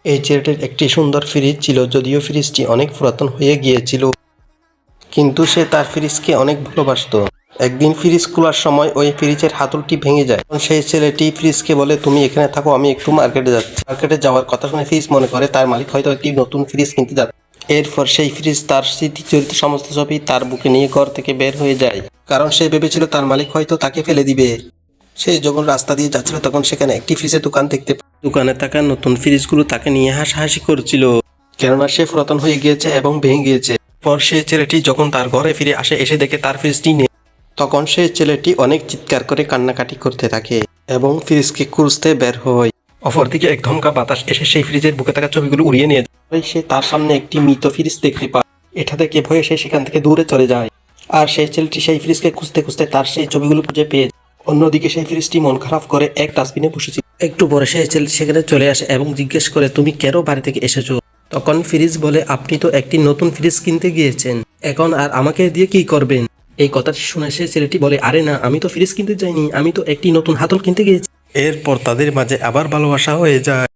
এই ছেলেটির একটি সুন্দর ফ্রিজ ছিল, যদিও ফ্রিজটি অনেক পুরাতন হয়ে গিয়েছিল, কিন্তু সে তার ফ্রিজকে অনেক ভালোবাসতো। একদিন ফ্রিজ খোলার সময় ওই ফ্রিজের হাতলটি ভেঙে যায়। তখন সেই ছেলেটি ফ্রিজকে বলে, তুমি এখানে থাকো, আমি একটু মার্কেটে যাচ্ছি। মার্কেটে যাওয়ার কথা শুনে ফ্রিজ মনে করে তার মালিক হয়তো একটি নতুন ফ্রিজ কিনতে যাচ্ছে। এরপর সেই ফ্রিজ তার স্মৃতি জড়িত সমস্ত ছবি তার বুকে নিয়ে ঘর থেকে বের হয়ে যায়, কারণ সে ভেবেছিল তার মালিক হয়তো তাকে ফেলে দিবে। সে যখন রাস্তা দিয়ে যাচ্ছিল তখন সেখানে একটি ফ্রিজের দোকান দেখতে পায়। দোকানে থাকা নতুন ফ্রিজগুলো তাকে নিয়ে হাসাহাসি করছিল, কেননা সে পুরাতন হয়ে গিয়েছে এবং ভেঙে গিয়েছে। পর সেই ছেলেটি যখন তার ঘরে ফিরে আসে, এসে দেখে তার ফ্রিজটি নেই। তখন সেই ছেলেটি অনেক চিৎকার করে কান্নাকাটি করতে থাকে এবং ফ্রিজকে খুঁজতে বের হয়। অপরদিকে এক ধমকা বাতাস এসে সেই ফ্রিজের বুকে থাকা ছবিগুলো উড়িয়ে নিয়ে যায়। সে তার সামনে একটি মৃত ফ্রিজ দেখতে পায়। এটা দেখে ভয়ে সে সেখান থেকে দূরে চলে যায়। আর সেই ছেলেটি সেই ফ্রিজকে খুঁজতে খুঁজতে তার সেই ছবিগুলো খুঁজে পেয়ে যায়। অন্যদিকে সেই ফ্রিজটি মন খারাপ করে এক ডাস্টবিনে বসেছিল। একটু পরে সেই ছেলেটি সেখানে চলে আসে এবং জিজ্ঞেস করে, তুমি কেন বাড়ি থেকে এসেছো? তখন ফ্রিজ বলে, আপনি তো একটি নতুন ফ্রিজ কিনতে গিয়েছেন, এখন আর আমাকে দিয়ে কি করবেন? এই কথাটি শুনে সে ছেলেটি বলে, আরে না, আমি তো ফ্রিজ কিনতে যাইনি, আমি তো একটি নতুন হাতল কিনতে গিয়েছি। এরপর তাদের মাঝে আবার ভালোবাসা হয়ে যায়।